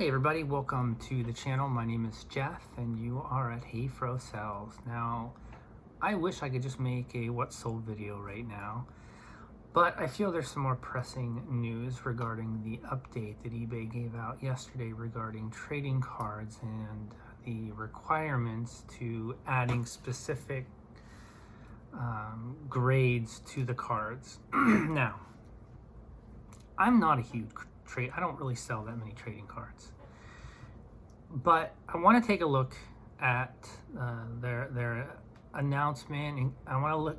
Hey everybody, welcome to the channel. My name is Jeff and you are at Hayfro Sells. Now, I wish I could just make a what sold video right now, but I feel there's some more pressing news regarding the update that eBay gave out yesterday regarding trading cards and the requirements to adding specific grades to the cards. Now, I'm not a huge trade. I don't really sell that many trading cards, but I want to take a look at their announcement, and I want to look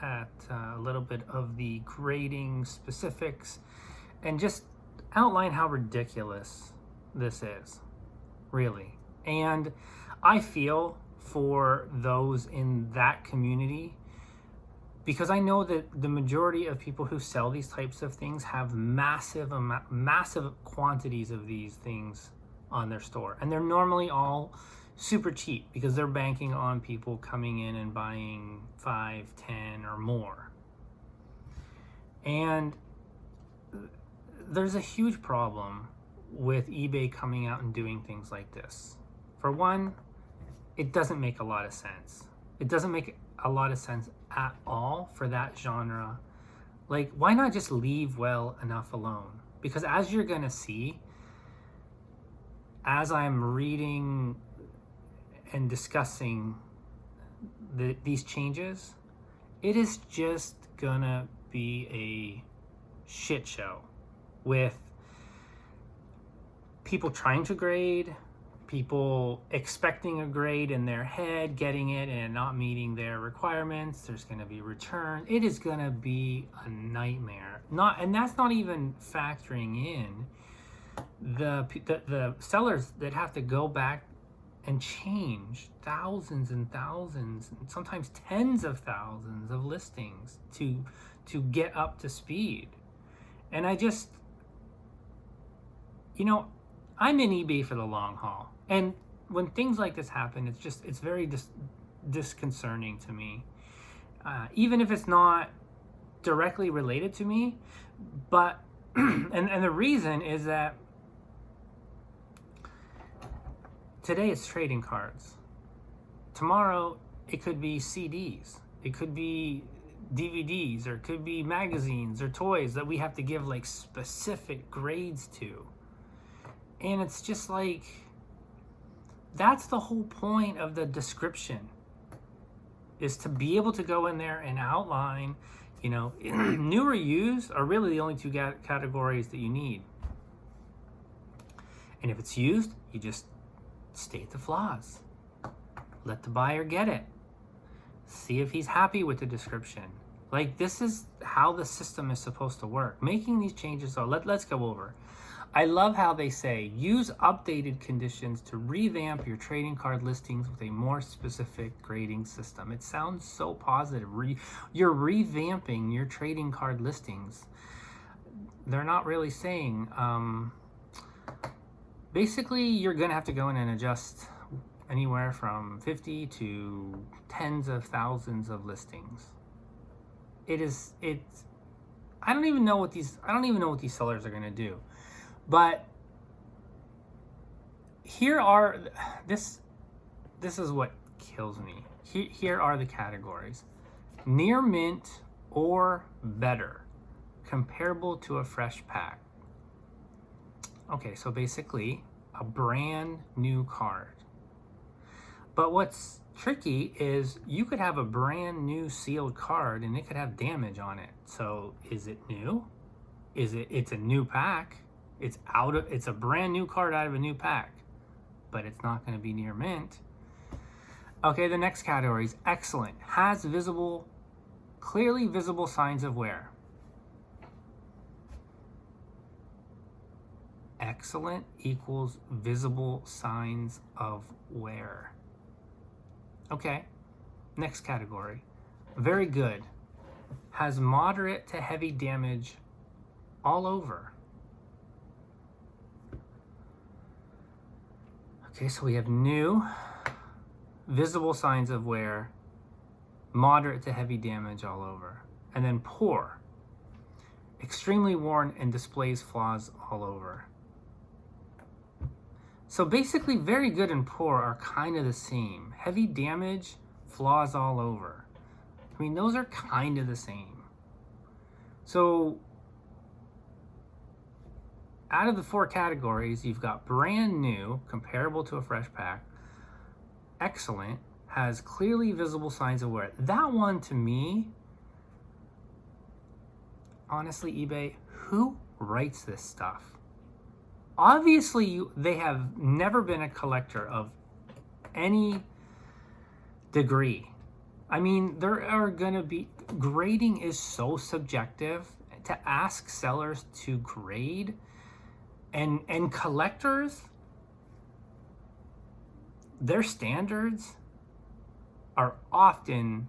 at a little bit of the grading specifics and just outline how ridiculous this is, really. And I feel for those in that community, because I know that the majority of people who sell these types of things have massive quantities of these things on their store, and they're normally all super cheap because they're banking on people coming in and buying 5, 10 or more. And there's a huge problem with eBay coming out and doing things like this. For one, it doesn't make a lot of sense. It doesn't make a lot of sense at all for that genre. Like, why not just leave well enough alone? Because as you're gonna see, as I'm reading and discussing these changes, it is just gonna be a shit show with people trying to grade, people expecting a grade in their head, getting it and not meeting their requirements. There's going to be return. It is going to be a nightmare. And that's not even factoring in the sellers that have to go back and change thousands and thousands, and sometimes tens of thousands of listings to get up to speed. And I just, I'm in eBay for the long haul. And when things like this happen, it's very disconcerting to me. Even if it's not directly related to me, but, and the reason is that today it's trading cards. Tomorrow it could be CDs. It could be DVDs, or it could be magazines or toys that we have to give like specific grades to. And it's just like, that's the whole point of the description, is to be able to go in there and outline, new or used are really the only two categories that you need. And if it's used, you just state the flaws. Let the buyer get it. See if he's happy with the description. Like, this is how the system is supposed to work. Making these changes, so let's go over. I love how they say, use updated conditions to revamp your trading card listings with a more specific grading system. It sounds so positive. You're revamping your trading card listings. They're not really saying, basically you're gonna have to go in and adjust anywhere from 50 to tens of thousands of listings. I don't even know what these sellers are gonna do. But this is what kills me. Here are the categories: near mint or better, comparable to a fresh pack. Okay, so basically a brand new card. But what's tricky is you could have a brand new sealed card and it could have damage on it. So is it new? It's a new pack. It's a brand new card out of a new pack, but it's not going to be near mint. Okay, the next category is excellent. Has clearly visible signs of wear. Excellent equals visible signs of wear. Okay, next category. Very good. Has moderate to heavy damage all over. Okay, so we have new, visible signs of wear, moderate to heavy damage all over. And then poor, extremely worn and displays flaws all over. So basically, very good and poor are kind of the same. Heavy damage, flaws all over. I mean, those are kind of the same. So out of the 4 categories, you've got brand new, comparable to a fresh pack, excellent, has clearly visible signs of wear. That one, to me, honestly, eBay, who writes this stuff? Obviously, they have never been a collector of any degree. I mean, there are going to be, grading is so subjective. To ask sellers to grade and collectors, their standards are often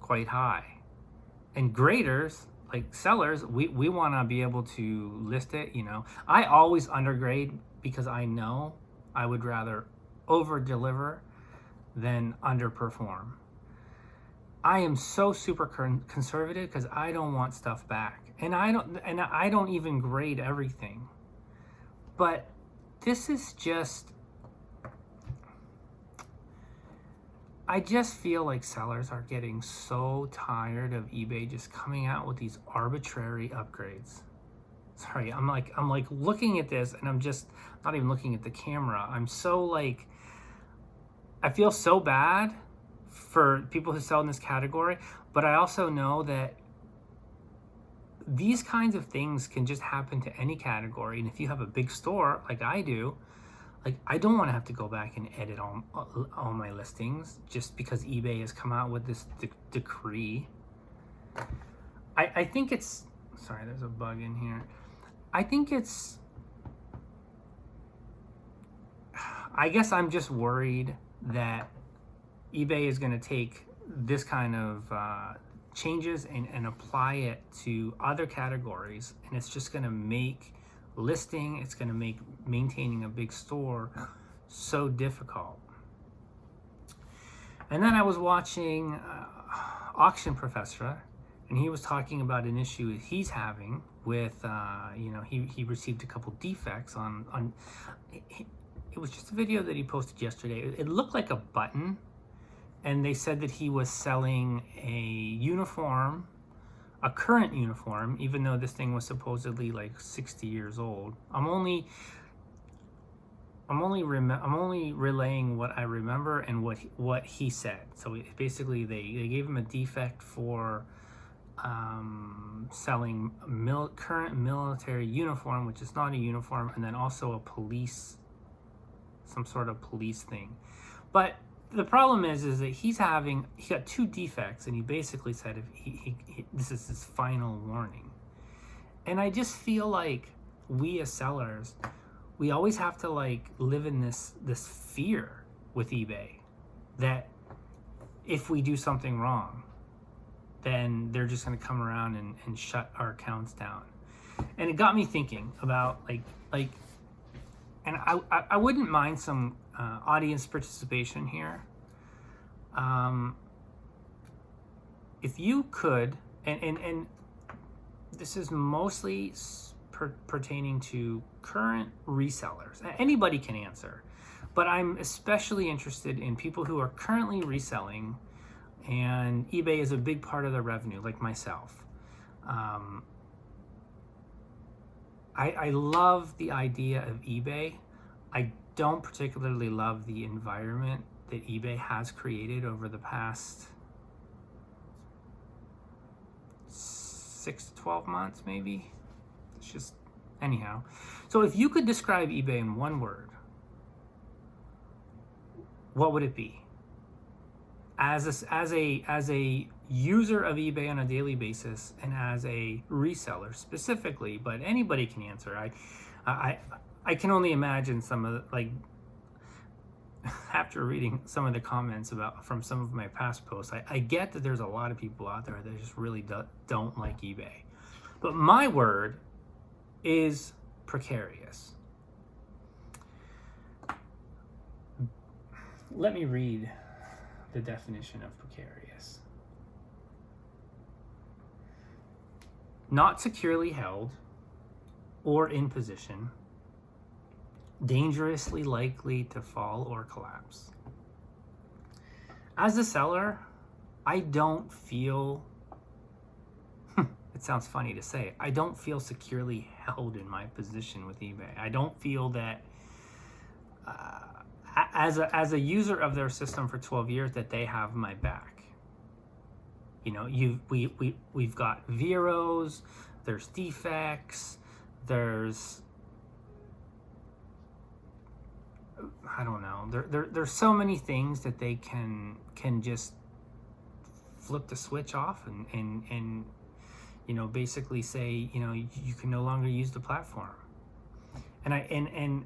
quite high. And graders, like sellers, we want to be able to list it, you know. I always undergrade because I know I would rather over deliver than underperform. I am so super conservative because I don't want stuff back. And I don't even grade everything. But this is just, I just feel like sellers are getting so tired of eBay just coming out with these arbitrary upgrades. Sorry, I'm like looking at this and I'm just not even looking at the camera. I'm so like, I feel so bad for people who sell in this category, but I also know that these kinds of things can just happen to any category. And if you have a big store like I do, like, I don't want to have to go back and edit all my listings just because eBay has come out with this decree. I think it's, sorry, there's a bug in here. I think it's, I guess I'm just worried that eBay is going to take this kind of changes and apply it to other categories. And it's just going to make listing, it's going to make maintaining a big store so difficult. And then I was watching Auction Professor, and he was talking about an issue he's having with, you know, he received a couple defects on it was just a video that he posted yesterday. It looked like a button, and they said that he was selling a uniform, a current uniform, even though this thing was supposedly like 60 years old. I'm only relaying what I remember and what he said. So basically, they gave him a defect for selling current military uniform, which is not a uniform, and then also a police, some sort of police thing. But the problem is that he got 2 defects, and he basically said if he this is his final warning. And I just feel like we as sellers, we always have to like live in this fear with eBay that if we do something wrong, then they're just going to come around and shut our accounts down. And it got me thinking about like, and I wouldn't mind some audience participation here. If you could, and this is mostly pertaining to current resellers. Anybody can answer, but I'm especially interested in people who are currently reselling, and eBay is a big part of their revenue, like myself. I love the idea of eBay. I don't particularly love the environment that eBay has created over the past 6 to 12 months, maybe. It's just, anyhow. So if you could describe eBay in one word, what would it be? As a user of eBay on a daily basis, and as a reseller specifically, but anybody can answer. I can only imagine some of the, like, after reading some of the comments from some of my past posts, I get that there's a lot of people out there that just really don't like eBay. But my word is precarious. Let me read the definition of precarious. Not securely held or in position, dangerously likely to fall or collapse. As a seller, I don't feel, it sounds funny to say, I don't feel securely held in my position with eBay. I don't feel that as a user of their system for 12 years that they have my back. You know, we've got zeros, there's defects, there's, I don't know, there's so many things that they can just flip the switch off and you know, basically say, you know, you can no longer use the platform. And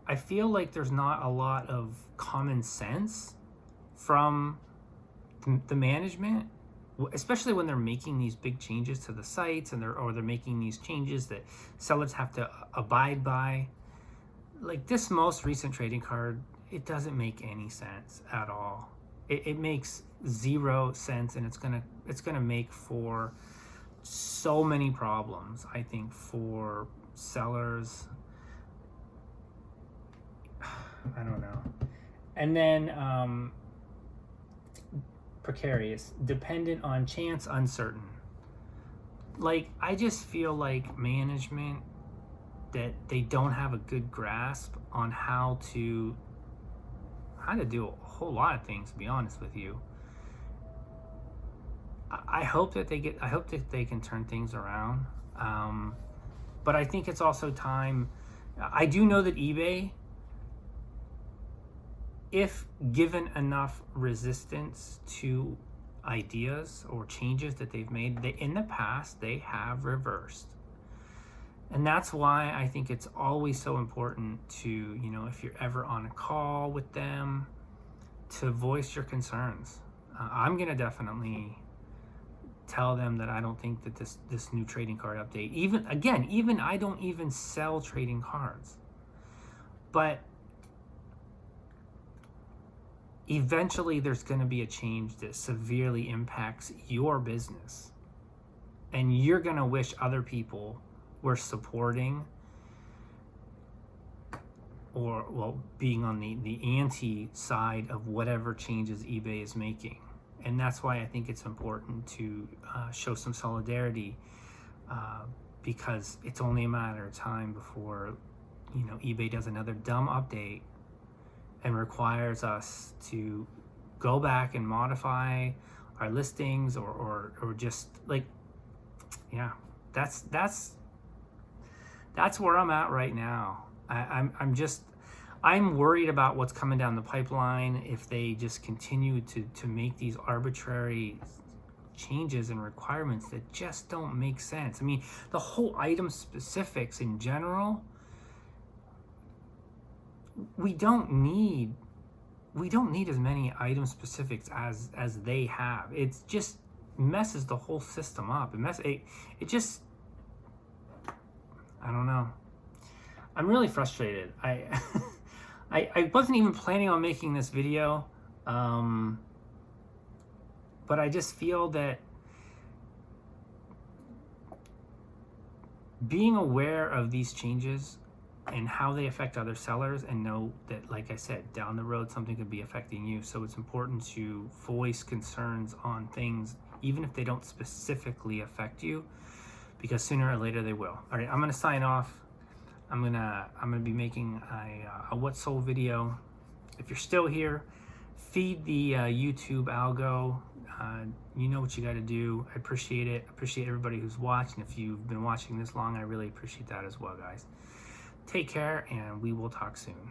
I feel like there's not a lot of common sense from the management, especially when they're making these big changes to the sites and they're making these changes that sellers have to abide by. Like this most recent trading card, it doesn't make any sense at all. It makes zero sense, and it's gonna make for so many problems, I think, for sellers. I don't know. And then precarious, dependent on chance, uncertain. Like, I just feel like management, that they don't have a good grasp on how to do a whole lot of things, to be honest with you. I hope that they can turn things around. But I think it's also time. I do know that eBay, if given enough resistance to ideas or changes that they've made, in the past, they have reversed. And that's why I think it's always so important to, you know, if you're ever on a call with them, to voice your concerns. I'm going to definitely tell them that I don't think that this new trading card update, even I don't even sell trading cards. But eventually there's going to be a change that severely impacts your business. And you're going to wish other people were supporting or, well, being on the anti side of whatever changes eBay is making. And that's why I think it's important to show some solidarity, because it's only a matter of time before, you know, eBay does another dumb update and requires us to go back and modify our listings or just like, yeah, that's where I'm at right now. I'm worried about what's coming down the pipeline if they just continue to make these arbitrary changes and requirements that just don't make sense. I mean, the whole item specifics in general, we don't need as many item specifics as they have. It just messes the whole system up. It just, I don't know. I'm really frustrated. I wasn't even planning on making this video, but I just feel that being aware of these changes and how they affect other sellers, and know that, like I said, down the road something could be affecting you. So it's important to voice concerns on things, even if they don't specifically affect you, because sooner or later they will. All right, I'm gonna sign off. I'm gonna be making a what sold video. If you're still here, feed the YouTube algo. You know what you got to do. I appreciate it. I appreciate everybody who's watching. If you've been watching this long, I really appreciate that as well, guys. Take care, and we will talk soon.